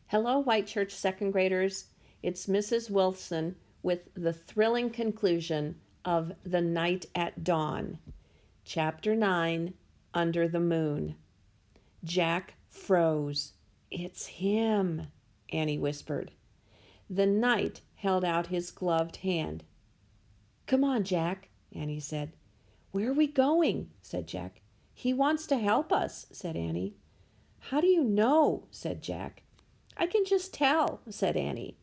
Hello, White Church second graders. It's Mrs. Wilson with the thrilling conclusion of The Night at Dawn, Chapter 9, Under the Moon. Jack froze. "It's him," Annie whispered. The knight held out his gloved hand. "Come on, Jack," Annie said. "Where are we going?" said Jack. "He wants to help us," said Annie. "How do you know?" said Jack. "I can just tell," said Annie.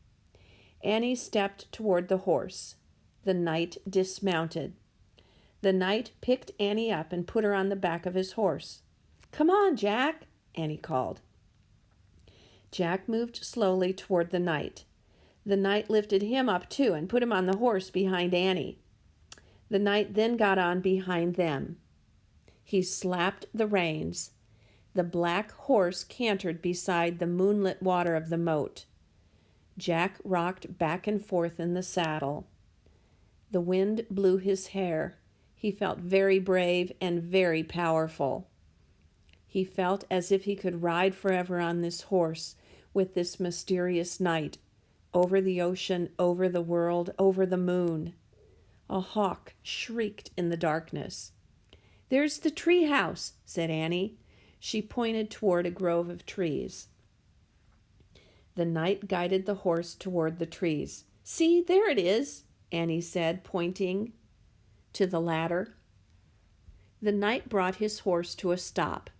Annie stepped toward the horse. The knight dismounted. The knight picked Annie up and put her on the back of his horse. "Come on, Jack," Annie called. Jack moved slowly toward the knight. The knight lifted him up too and put him on the horse behind Annie. The knight then got on behind them. He slapped the reins. The black horse cantered beside the moonlit water of the moat. Jack rocked back and forth in the saddle. The wind blew his hair. He felt very brave and very powerful. He felt as if he could ride forever on this horse with this mysterious knight, over the ocean, over the world, over the moon. A hawk shrieked in the darkness. "There's the tree house," said Annie. She pointed toward a grove of trees. The knight guided the horse toward the trees. "See, there it is," Annie said, pointing to the ladder. The knight brought his horse to a stop.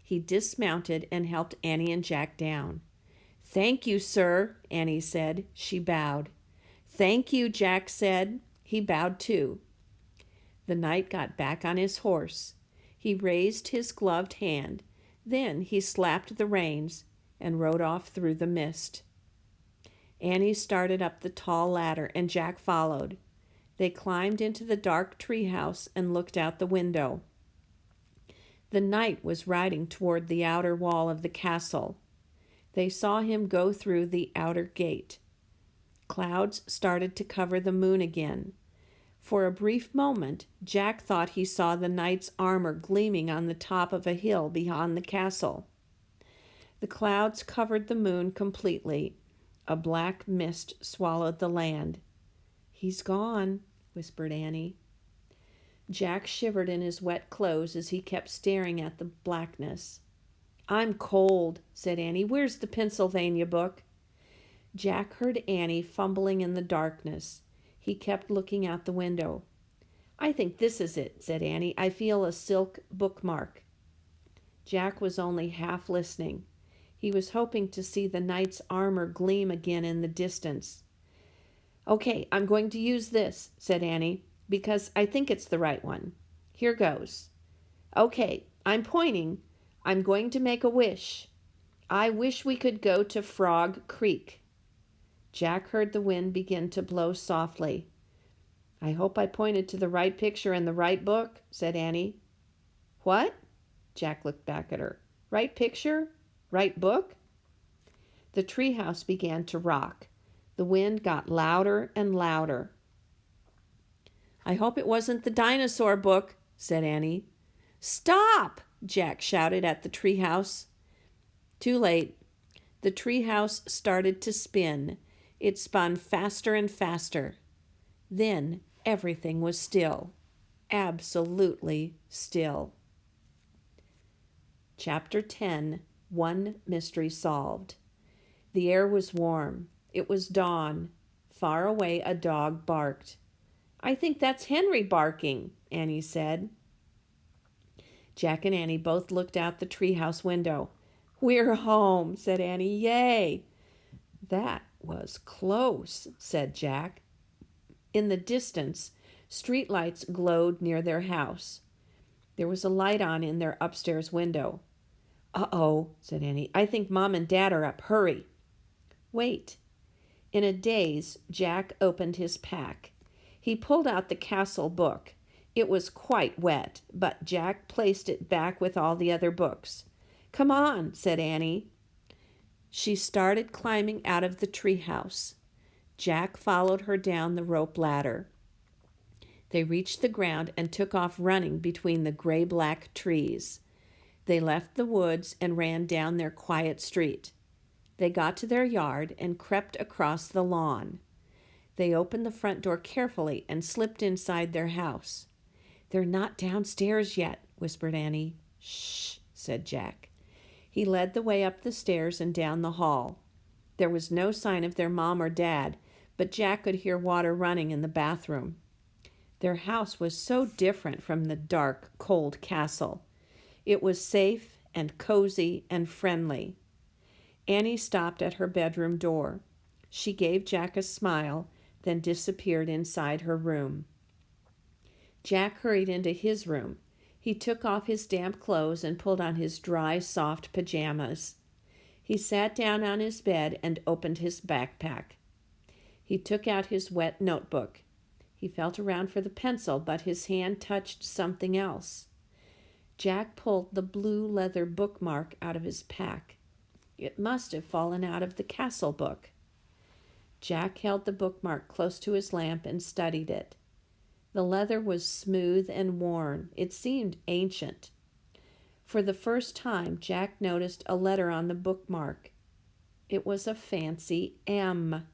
He dismounted and helped Annie and Jack down. "Thank you, sir," Annie said. She bowed. "Thank you," Jack said. He bowed too. The knight got back on his horse. He raised his gloved hand. Then he slapped the reins and rode off through the mist. Annie started up the tall ladder and Jack followed. They climbed into the dark treehouse and looked out the window. The knight was riding toward the outer wall of the castle. They saw him go through the outer gate. Clouds started to cover the moon again. For a brief moment, Jack thought he saw the knight's armor gleaming on the top of a hill beyond the castle. The clouds covered the moon completely. A black mist swallowed the land. "He's gone," whispered Annie. Jack shivered in his wet clothes as he kept staring at the blackness. "I'm cold," said Annie. "Where's the Pennsylvania book?" Jack heard Annie fumbling in the darkness. He kept looking out the window. "I think this is it," said Annie. "I feel a silk bookmark." Jack was only half listening. He was hoping to see the knight's armor gleam again in the distance. "Okay, I'm going to use this," said Annie, "because I think it's the right one. Here goes. Okay, I'm pointing. I'm going to make a wish. I wish we could go to Frog Creek." Jack heard the wind begin to blow softly. "I hope I pointed to the right picture in the right book," said Annie. "What?" Jack looked back at her. "Right picture? Right book?" The treehouse began to rock. The wind got louder and louder. "I hope it wasn't the dinosaur book," said Annie. "Stop!" Jack shouted at the treehouse. Too late. The treehouse started to spin. It spun faster and faster. Then everything was still. Absolutely still. Chapter 10. One Mystery Solved. The air was warm. It was dawn. Far away a dog barked. "I think that's Henry barking," Annie said. Jack and Annie both looked out the treehouse window. "We're home," said Annie. "Yay!" "That was close," said Jack. In the distance, streetlights glowed near their house. There was a light on in their upstairs window. "Uh-oh," said Annie. "I think Mom and Dad are up. Hurry." "Wait." In a daze, Jack opened his pack. He pulled out the castle book. It was quite wet, but Jack placed it back with all the other books. "Come on," said Annie. She started climbing out of the treehouse. Jack followed her down the rope ladder. They reached the ground and took off running between the gray-black trees. They left the woods and ran down their quiet street. They got to their yard and crept across the lawn. They opened the front door carefully and slipped inside their house. "They're not downstairs yet," whispered Annie. "Shh," said Jack. He led the way up the stairs and down the hall. There was no sign of their mom or dad, but Jack could hear water running in the bathroom. Their house was so different from the dark, cold castle. It was safe and cozy and friendly. Annie stopped at her bedroom door. She gave Jack a smile, then disappeared inside her room. Jack hurried into his room. He took off his damp clothes and pulled on his dry, soft pajamas. He sat down on his bed and opened his backpack. He took out his wet notebook. He felt around for the pencil, but his hand touched something else. Jack pulled the blue leather bookmark out of his pack. It must have fallen out of the castle book. Jack held the bookmark close to his lamp and studied it. The leather was smooth and worn. It seemed ancient. For the first time, Jack noticed a letter on the bookmark. It was a fancy M.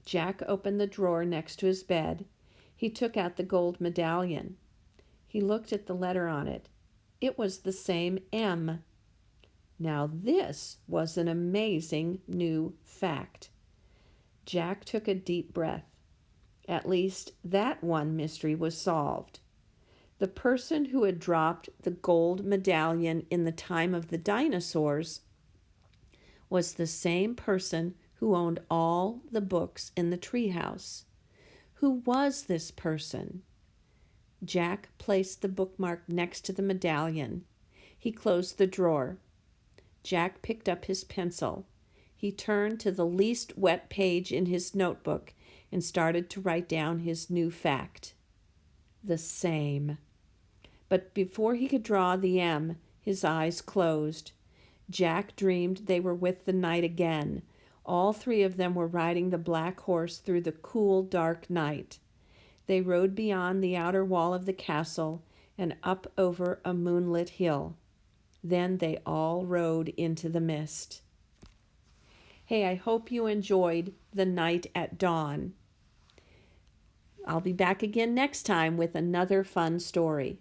Jack opened the drawer next to his bed. He took out the gold medallion. He looked at the letter on it. It was the same M. Now this was an amazing new fact. Jack took a deep breath. At least that one mystery was solved. The person who had dropped the gold medallion in the time of the dinosaurs was the same person who owned all the books in the treehouse. Who was this person? Jack placed the bookmark next to the medallion. He closed the drawer. Jack picked up his pencil. He turned to the least wet page in his notebook and started to write down his new fact. The same. But before he could draw the M, his eyes closed. Jack dreamed they were with the night again. All three of them were riding the black horse through the cool, dark night. They rode beyond the outer wall of the castle and up over a moonlit hill. Then they all rode into the mist. Hey, I hope you enjoyed The Night at Dawn. I'll be back again next time with another fun story.